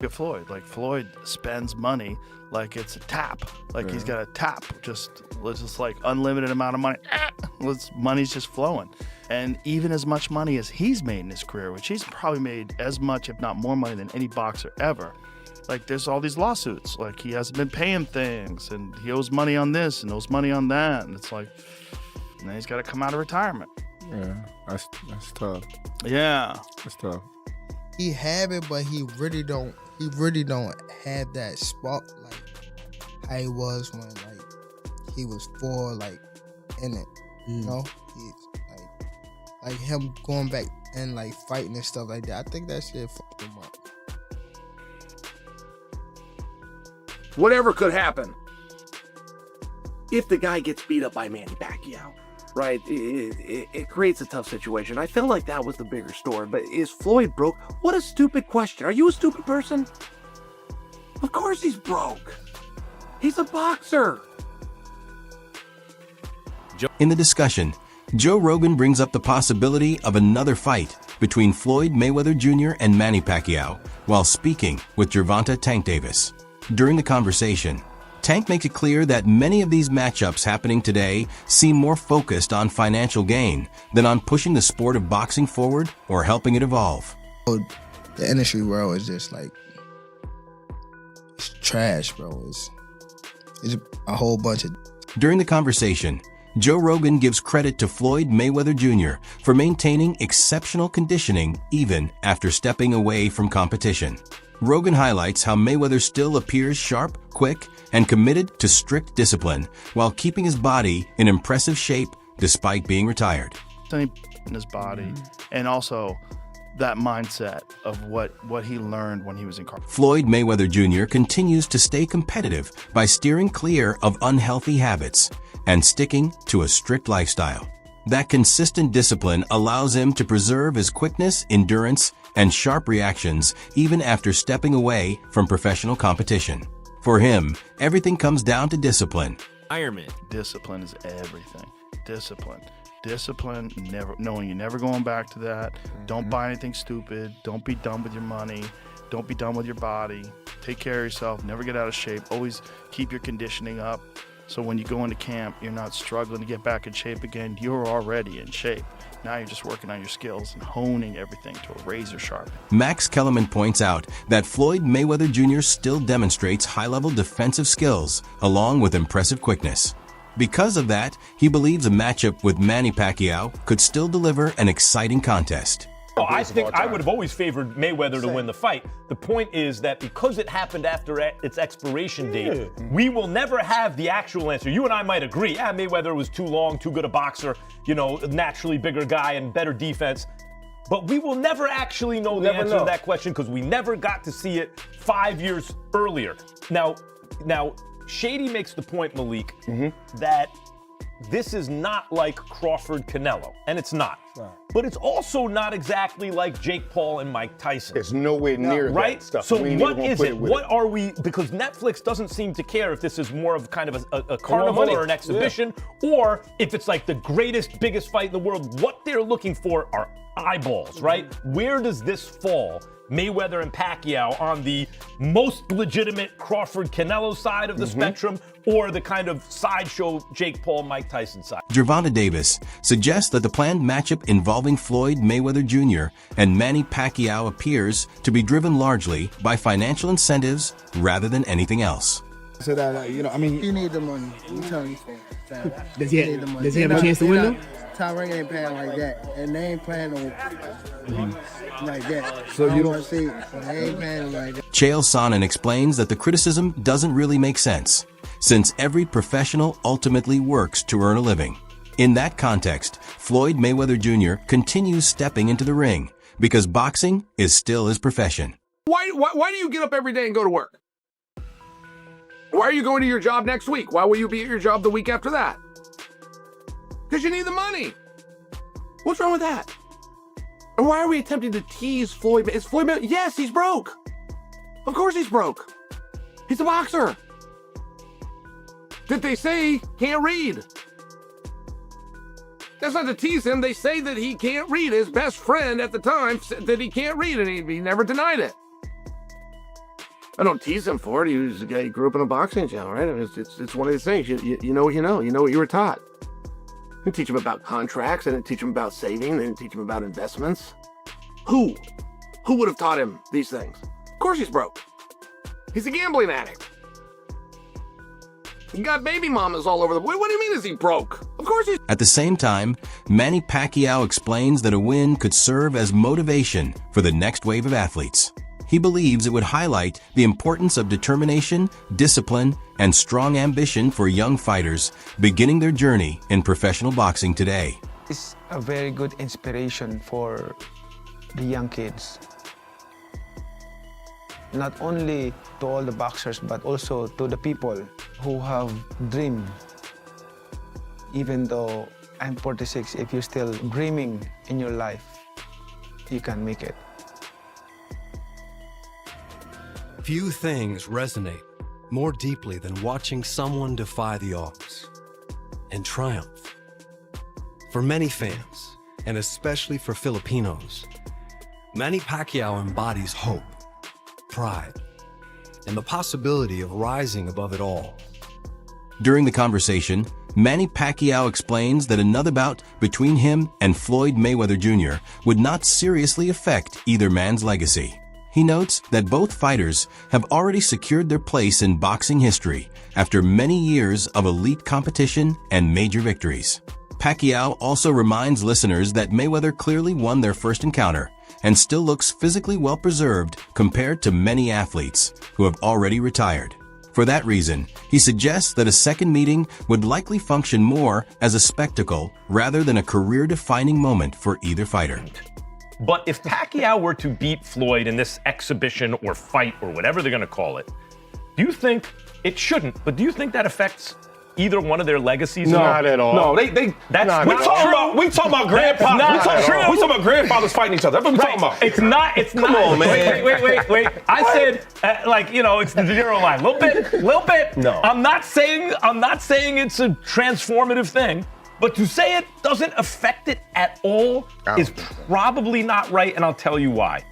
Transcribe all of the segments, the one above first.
at Floyd. Like, Floyd spends money like it's a tap. Like, he's got a tap, just like unlimited amount of money. Money's just flowing. And even as much money as he's made in his career, which he's probably made as much, if not more money than any boxer ever. Like, there's all these lawsuits. Like, he hasn't been paying things, and he owes money on this and owes money on that. And it's like, and then he's got to come out of retirement. Yeah, that's tough. Yeah. That's tough. He have it, but he really don't have that spark like how he was when like he was in it. You know? He's like him going back and like fighting and stuff like that. I think that shit fucked him up. Whatever could happen if the guy gets beat up by Manny Pacquiao, right? It creates a tough situation. I feel like that was the bigger story. But is Floyd broke? What a stupid question. Are you a stupid person? Of course he's broke. He's a boxer. In the discussion, Joe Rogan brings up the possibility of another fight between Floyd Mayweather Jr. and Manny Pacquiao while speaking with Gervonta Tank Davis. During the conversation, Tank makes it clear that many of these matchups happening today seem more focused on financial gain than on pushing the sport of boxing forward or helping it evolve. The industry world is just like, it's trash, bro. It's a whole bunch of... During the conversation, Joe Rogan gives credit to Floyd Mayweather Jr. for maintaining exceptional conditioning even after stepping away from competition. Rogan highlights how Mayweather still appears sharp, quick, and committed to strict discipline while keeping his body in impressive shape despite being retired. In his body, and also that mindset of what he learned when he was in college. Floyd Mayweather Jr. continues to stay competitive by steering clear of unhealthy habits and sticking to a strict lifestyle. That consistent discipline allows him to preserve his quickness, endurance, and sharp reactions even after stepping away from professional competition. For him, everything comes down to discipline. Discipline is everything. Discipline, never knowing you're never going back to that. Don't buy anything stupid. Don't be dumb with your money. Don't be dumb with your body. Take care of yourself. Never get out of shape. Always keep your conditioning up. So when you go into camp, you're not struggling to get back in shape again. You're already in shape. Now you're just working on your skills and honing everything to a razor sharp. Max Kellerman points out that Floyd Mayweather Jr. still demonstrates high-level defensive skills along with impressive quickness. Because of that, he believes a matchup with Manny Pacquiao could still deliver an exciting contest. Well, I think I would have always favored Mayweather to win the fight. The point is that because it happened after its expiration date, we will never have the actual answer. You and I might agree, Mayweather was too long, too good a boxer, naturally bigger guy and better defense. But we will never actually know the answer to that question because we never got to see it 5 years earlier. Now, Shady makes the point, Malik, that this is not like Crawford-Canelo, and it's not. Right. But it's also not exactly like Jake Paul and Mike Tyson. It's nowhere near right? that stuff. So what is it? What are we, because Netflix doesn't seem to care if this is more of kind of a carnival or an exhibition, or if it's like the greatest, biggest fight in the world. What they're looking for are eyeballs, right? Where does this fall? Mayweather and Pacquiao on the most legitimate Crawford-Canelo side of the spectrum, or the kind of sideshow Jake Paul, Mike Tyson side? Gervonta Davis suggests that the planned matchup involving Floyd Mayweather Jr. and Manny Pacquiao appears to be driven largely by financial incentives rather than anything else. So that, you need the money. I'm telling you. Does he have a chance to win though? Top Rank ain't playing like that, and they ain't playing like that. So you don't see they ain't playing like that. Chael Sonnen explains that the criticism doesn't really make sense, since every professional ultimately works to earn a living. In that context, Floyd Mayweather Jr. continues stepping into the ring because boxing is still his profession. Why do you get up every day and go to work? Why are you going to your job next week? Why will you be at your job the week after that? Because you need the money. What's wrong with that? And why are we attempting to tease Floyd? Is Floyd? Yes, he's broke. Of course he's broke. He's a boxer. Did they say can't read? That's not to tease him. They say that he can't read. His best friend at the time said that he can't read, and he never denied it. I don't tease him for it. He was a guy who grew up in a boxing gym, right? I mean, it's one of these things. You know what you know. You know what you were taught. I didn't teach him about contracts. I didn't teach him about saving. I didn't teach him about investments. Who would have taught him these things? Of course he's broke. He's a gambling addict. He got baby mamas all over the place. What do you mean is he broke? Of course he's... At the same time, Manny Pacquiao explains that a win could serve as motivation for the next wave of athletes. He believes it would highlight the importance of determination, discipline, and strong ambition for young fighters beginning their journey in professional boxing today. It's a very good inspiration for the young kids. Not only to all the boxers, but also to the people who have dream. Even though I'm 46, if you're still dreaming in your life, you can make it. Few things resonate more deeply than watching someone defy the odds and triumph. For many fans, and especially for Filipinos, Manny Pacquiao embodies hope, pride, and the possibility of rising above it all. During the conversation, Manny Pacquiao explains that another bout between him and Floyd Mayweather Jr. would not seriously affect either man's legacy. He notes that both fighters have already secured their place in boxing history after many years of elite competition and major victories. Pacquiao also reminds listeners that Mayweather clearly won their first encounter and still looks physically well-preserved compared to many athletes who have already retired. For that reason, he suggests that a second meeting would likely function more as a spectacle rather than a career-defining moment for either fighter. But if Pacquiao were to beat Floyd in this exhibition or fight or whatever they're going to call it, do you think it shouldn't? But do you think that affects either one of their legacies? Not at all. No, they that's Not we at talking all. about we talking about grandpa. Not We talking, at all. we talking about grandfathers fighting each other. That's what we talking about. It's not. It's not. on, man. Wait. I said it's the zero line. Little bit. No. I'm not saying it's a transformative thing. But to say it doesn't affect it at all is probably not right, and I'll tell you why.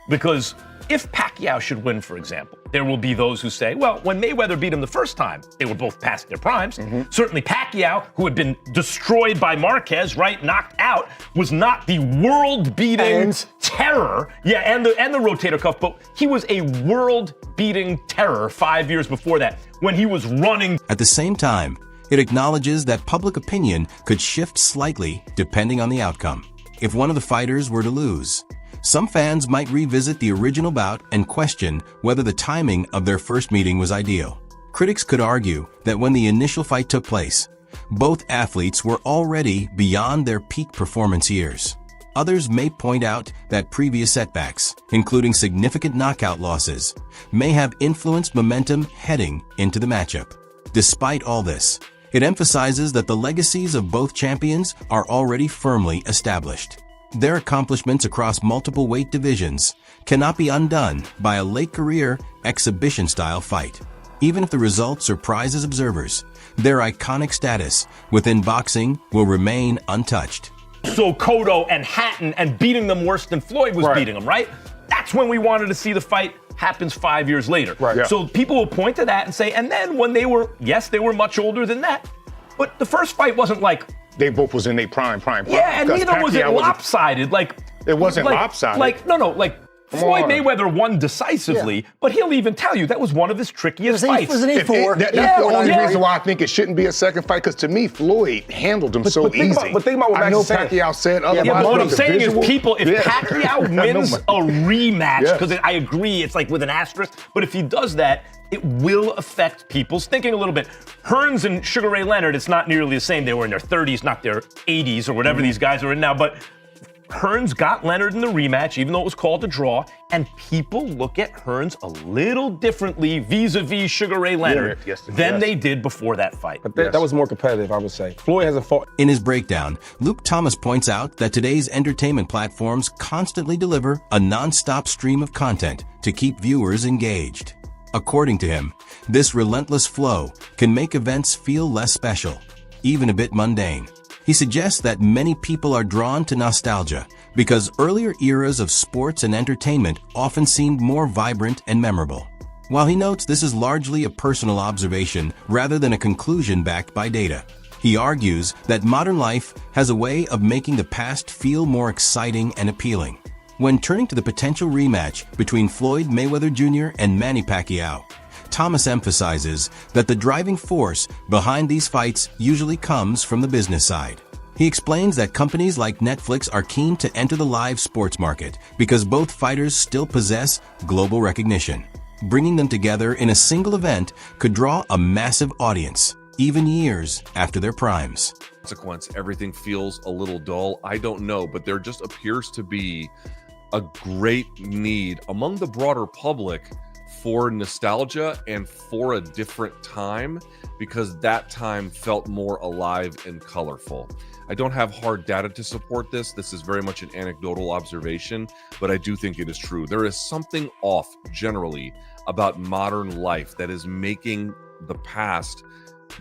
Because if Pacquiao should win, for example, there will be those who say, well, when Mayweather beat him the first time, they were both past their primes. Certainly Pacquiao, who had been destroyed by Marquez, right, knocked out, was not the world-beating terror. Yeah, and the rotator cuff, but he was a world-beating terror 5 years before that when he was running. At the same time, it acknowledges that public opinion could shift slightly depending on the outcome. If one of the fighters were to lose, some fans might revisit the original bout and question whether the timing of their first meeting was ideal. Critics could argue that when the initial fight took place, both athletes were already beyond their peak performance years. Others may point out that previous setbacks, including significant knockout losses, may have influenced momentum heading into the matchup. Despite all this, it emphasizes that the legacies of both champions are already firmly established. Their accomplishments across multiple weight divisions cannot be undone by a late-career, exhibition-style fight. Even if the result surprises observers, their iconic status within boxing will remain untouched. So Cotto and Hatton and beating them worse than Floyd was beating them, right? That's when we wanted to see the fight. Happens 5 years later. Right. Yeah. So people will point to that and say, and then when they were much older than that, but the first fight wasn't like, They both was in their prime. yeah, and Because neither was it Pacquiao lopsided. It wasn't lopsided. Floyd on. Mayweather won decisively, but he'll even tell you that was one of his trickiest fights. Was it 8-4? That's the only reason why I think it shouldn't be a second fight, because to me, Floyd handled him so think easy. about what I know Max is saying. Pacquiao said otherwise. Yeah, but what I'm the saying visual- is, people, if Pacquiao wins a rematch, Yes. because I agree, it's like with an asterisk, but if he does that, it will affect people's thinking a little bit. Hearns and Sugar Ray Leonard, it's not nearly the same. They were in their 30s, not their 80s or whatever these guys are in now, but Hearns got Leonard in the rematch, even though it was called a draw, and people look at Hearns a little differently vis-a-vis Sugar Ray Leonard than they did before that fight. But that was more competitive, I would say. Floyd hasn't fought. In his breakdown, Luke Thomas points out that today's entertainment platforms constantly deliver a non-stop stream of content to keep viewers engaged. According to him, this relentless flow can make events feel less special, even a bit mundane. He suggests that many people are drawn to nostalgia because earlier eras of sports and entertainment often seemed more vibrant and memorable. while he notes this is largely a personal observation rather than a conclusion backed by data. He argues that modern life has a way of making the past feel more exciting and appealing. When turning to the potential rematch between Floyd Mayweather Jr. and Manny Pacquiao, Thomas emphasizes that the driving force behind these fights usually comes from the business side. He explains that companies like Netflix are keen to enter the live sports market because both fighters still possess global recognition. Bringing them together in a single event could draw a massive audience, even years after their primes. Consequence, everything feels a little dull. I don't know, but there just appears to be a great need among the broader public for nostalgia and for a different time, because that time felt more alive and colorful. I don't have hard data to support this. This is very much an anecdotal observation, but I do think it is true. There is something off generally about modern life that is making the past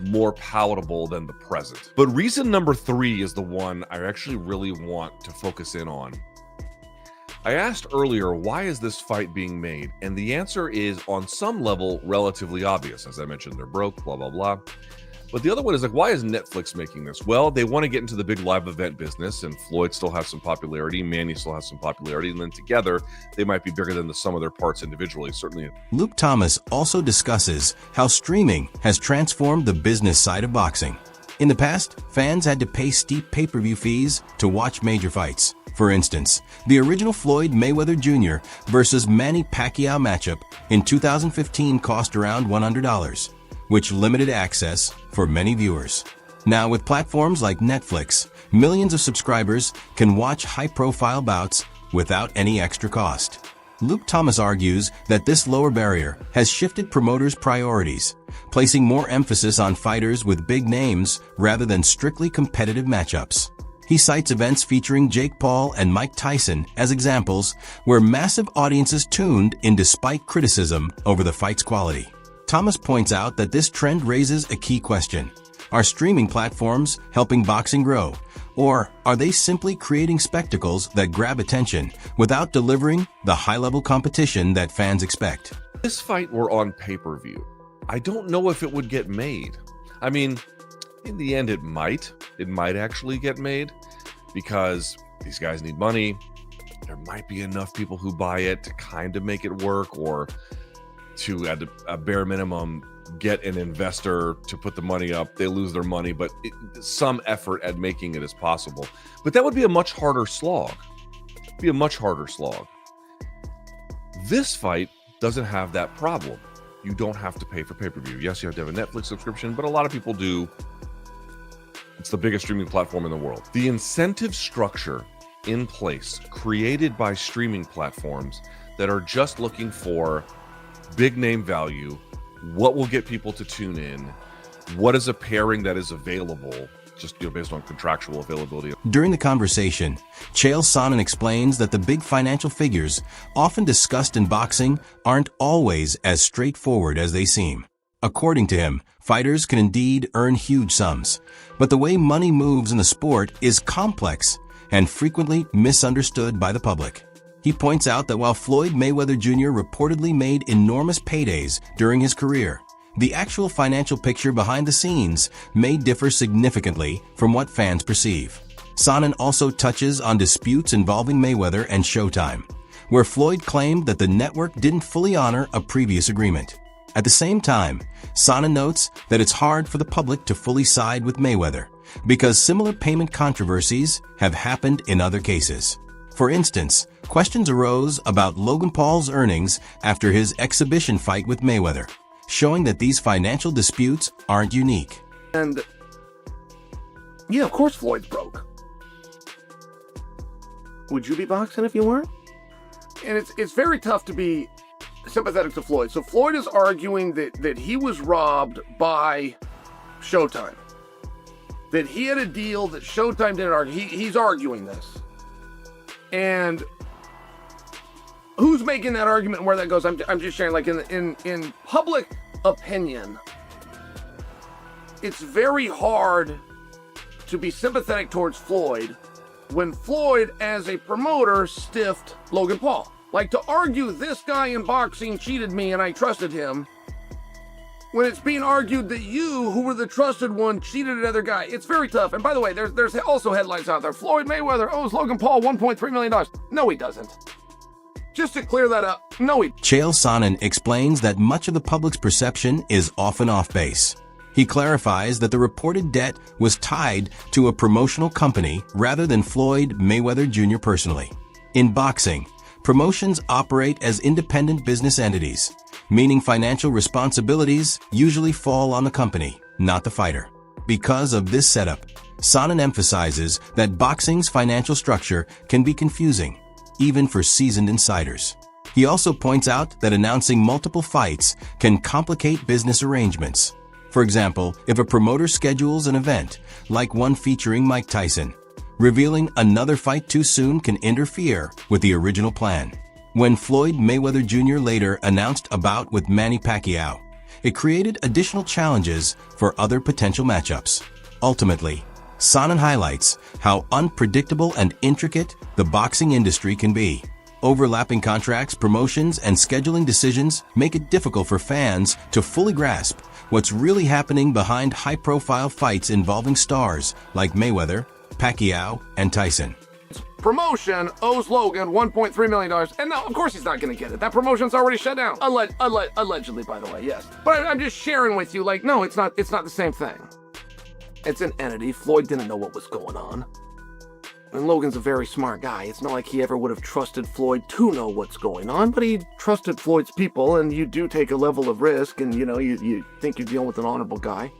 more palatable than the present. But reason number 3 is the one I actually really want to focus in on. I asked earlier, why is this fight being made? And the answer is, on some level, relatively obvious. As I mentioned, they're broke, blah, blah, blah. But the other one is like, why is Netflix making this? Well, they want to get into the big live event business, and Floyd still has some popularity, Manny still has some popularity, and then together, they might be bigger than the sum of their parts individually, certainly. Luke Thomas also discusses how streaming has transformed the business side of boxing. In the past, fans had to pay steep pay-per-view fees to watch major fights. For instance, the original Floyd Mayweather Jr. versus Manny Pacquiao matchup in 2015 cost around $100, which limited access for many viewers. Now, with platforms like Netflix, millions of subscribers can watch high-profile bouts without any extra cost. Luke Thomas argues that this lower barrier has shifted promoters' priorities, placing more emphasis on fighters with big names rather than strictly competitive matchups. He cites events featuring Jake Paul and Mike Tyson as examples where massive audiences tuned in despite criticism over the fight's quality. Thomas points out that this trend raises a key question. Are streaming platforms helping boxing grow, or are they simply creating spectacles that grab attention without delivering the high-level competition that fans expect? If this fight were on pay-per-view, I don't know if it would get made. I mean, in the end, it might actually get made, because these guys need money. There might be enough people who buy it to kind of make it work, or to, at a bare minimum, get an investor to put the money up. They lose their money, but some effort at making it is possible. But that would be a much harder slog. This fight doesn't have that problem. You don't have to pay for pay-per-view. Yes, you have to have a Netflix subscription, but a lot of people do. It's the biggest streaming platform in the world. The incentive structure in place, created by streaming platforms that are just looking for big name value, what will get people to tune in, what is a pairing that is available, just based on contractual availability. During the conversation, Chael Sonnen explains that the big financial figures often discussed in boxing aren't always as straightforward as they seem. According to him, fighters can indeed earn huge sums, but the way money moves in the sport is complex and frequently misunderstood by the public. He points out that while Floyd Mayweather Jr. reportedly made enormous paydays during his career, the actual financial picture behind the scenes may differ significantly from what fans perceive. Sonnen also touches on disputes involving Mayweather and Showtime, where Floyd claimed that the network didn't fully honor a previous agreement. At the same time, Sonnen notes that it's hard for the public to fully side with Mayweather because similar payment controversies have happened in other cases. For instance, questions arose about Logan Paul's earnings after his exhibition fight with Mayweather, showing that these financial disputes aren't unique. And yeah, of course Floyd's broke. Would you be boxing if you weren't? And it's very tough to be sympathetic to Floyd. So Floyd is arguing that he was robbed by Showtime. That he had a deal that Showtime didn't argue. He's arguing this. And who's making that argument and where that goes? I'm just sharing, like, in public opinion, it's very hard to be sympathetic towards Floyd when Floyd, as a promoter, stiffed Logan Paul. Like, to argue this guy in boxing cheated me and I trusted him, when it's being argued that you, who were the trusted one, cheated another guy, it's very tough. And by the way, there's also headlines out there. Floyd Mayweather owes Logan Paul $1.3 million. No, he doesn't. Just to clear that up, no, he... Chael Sonnen explains that much of the public's perception is often off base. He clarifies that the reported debt was tied to a promotional company rather than Floyd Mayweather Jr. personally. In boxing, promotions operate as independent business entities, meaning financial responsibilities usually fall on the company, not the fighter. Because of this setup, Sonnen emphasizes that boxing's financial structure can be confusing, even for seasoned insiders. He also points out that announcing multiple fights can complicate business arrangements. For example, if a promoter schedules an event, like one featuring Mike Tyson, revealing another fight too soon can interfere with the original plan. When Floyd Mayweather Jr. later announced a bout with Manny Pacquiao, it created additional challenges for other potential matchups. Ultimately, Sonnen highlights how unpredictable and intricate the boxing industry can be. Overlapping contracts, promotions, and scheduling decisions make it difficult for fans to fully grasp what's really happening behind high-profile fights involving stars like Mayweather, Pacquiao, and Tyson. Promotion owes Logan $1.3 million. And no, of course he's not going to get it. That promotion's already shut down. Allegedly, by the way, yes. But I'm just sharing with you, like, no, it's not the same thing. It's an entity. Floyd didn't know what was going on. And Logan's a very smart guy. It's not like he ever would have trusted Floyd to know what's going on, but he trusted Floyd's people, and you do take a level of risk, and, you know, you think you're dealing with an honorable guy.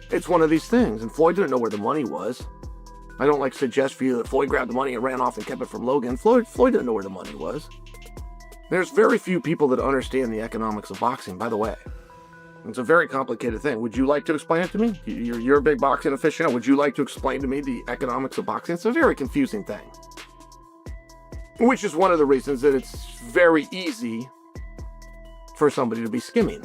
It's one of these things, and Floyd didn't know where the money was. I don't like suggest for you that Floyd grabbed the money and ran off and kept it from Logan. Floyd didn't know where the money was. There's very few people that understand the economics of boxing, by the way. It's a very complicated thing. Would you like to explain it to me? You're a big boxing aficionado. Would you like to explain to me the economics of boxing? It's a very confusing thing. Which is one of the reasons that it's very easy for somebody to be skimming.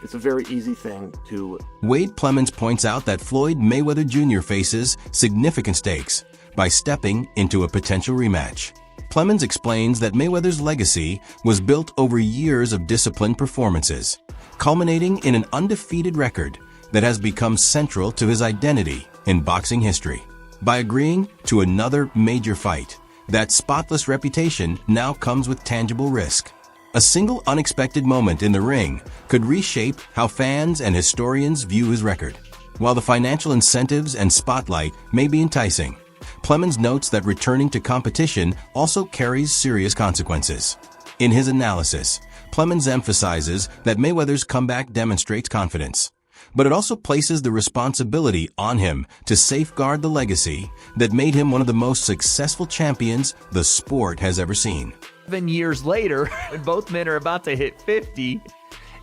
It's a very easy thing to... Wade Plemons points out that Floyd Mayweather Jr. faces significant stakes by stepping into a potential rematch. Plemons explains that Mayweather's legacy was built over years of disciplined performances, culminating in an undefeated record that has become central to his identity in boxing history. By agreeing to another major fight, that spotless reputation now comes with tangible risk. A single unexpected moment in the ring could reshape how fans and historians view his record. While the financial incentives and spotlight may be enticing, Plemons notes that returning to competition also carries serious consequences. In his analysis, Plemons emphasizes that Mayweather's comeback demonstrates confidence, but it also places the responsibility on him to safeguard the legacy that made him one of the most successful champions the sport has ever seen. 7 years later, when both men are about to hit 50,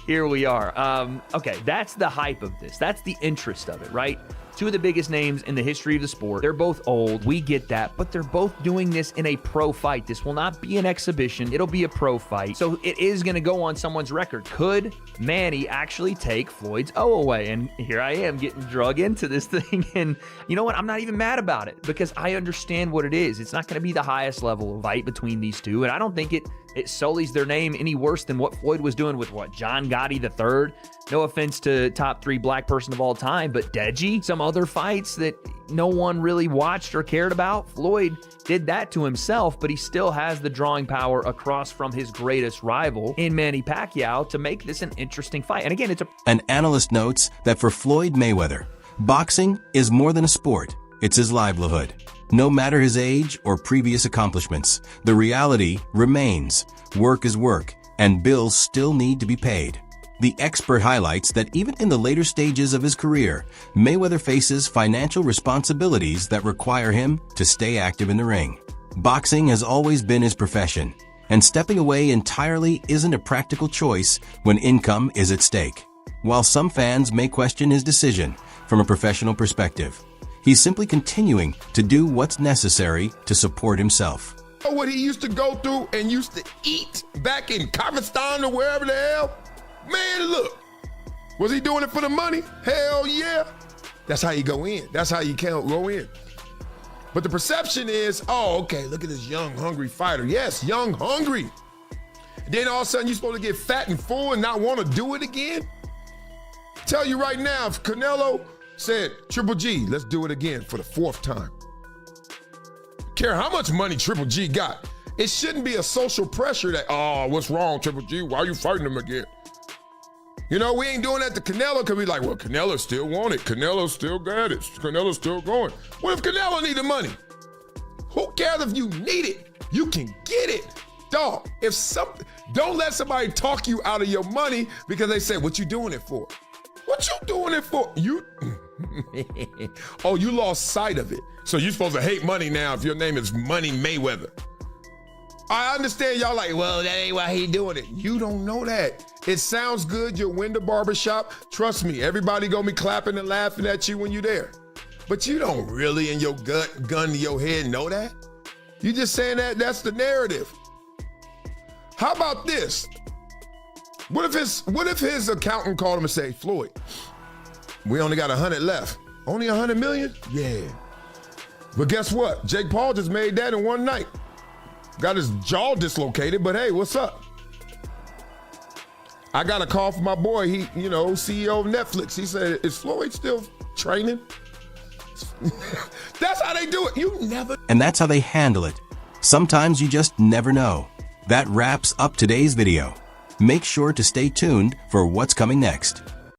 here we are. Okay, that's the hype of this. That's the interest of it, right? Two of the biggest names in the history of the sport. They're both old. We get that. But they're both doing this in a pro fight. This will not be an exhibition. It'll be a pro fight. So it is going to go on someone's record. Could Manny actually take Floyd's O away? And here I am getting drug into this thing. And you know what? I'm not even mad about it because I understand what it is. It's not going to be the highest level of fight between these two. And I don't think it sullies their name any worse than what Floyd was doing with John Gotti III. No offense to top 3 black person of all time, but Deji, some other fights that no one really watched or cared about. Floyd did that to himself, but he still has the drawing power across from his greatest rival in Manny Pacquiao to make this an interesting fight. And again, An analyst notes that for Floyd Mayweather, boxing is more than a sport. It's his livelihood. No matter his age or previous accomplishments, the reality remains. Work is work, and bills still need to be paid. The expert highlights that even in the later stages of his career, Mayweather faces financial responsibilities that require him to stay active in the ring. Boxing has always been his profession, and stepping away entirely isn't a practical choice when income is at stake. While some fans may question his decision from a professional perspective, he's simply continuing to do what's necessary to support himself. What he used to go through and used to eat back in Kazakhstan or wherever the hell? Man, look, was he doing it for the money? Hell yeah. That's how you go in. That's how you can't go in. But the perception is, oh, okay, look at this young, hungry fighter. Yes, young, hungry. Then all of a sudden you're supposed to get fat and full and not want to do it again? Tell you right now, if Canelo said, Triple G, let's do it again for the 4th time. Care how much money Triple G got. It shouldn't be a social pressure that, oh, what's wrong, Triple G? Why are you fighting him again? You know, we ain't doing that to Canelo because we like, well, Canelo still want it. Canelo still got it. Canelo's still going. What if Canelo need the money? Who cares if you need it? You can get it. Dog, don't let somebody talk you out of your money because they say, what you doing it for? What you doing it for? Oh, you lost sight of it. So you're supposed to hate money now if your name is Money Mayweather. I understand y'all like, well, that ain't why he doing it. You don't know that. It sounds good, you'll win the barbershop. Trust me, everybody gonna be clapping and laughing at you when you're there. But you don't really in your gut, gun to your head know that. You just saying that's the narrative. How about this? What if his accountant called him and say, Floyd, we only got 100 left. Only 100 million? Yeah. But guess what? Jake Paul just made that in one night. Got his jaw dislocated, but hey, what's up? I got a call from my boy, he, CEO of Netflix. He said, is Floyd still training? That's how they do it. You never. And that's how they handle it. Sometimes you just never know. That wraps up today's video. Make sure to stay tuned for what's coming next.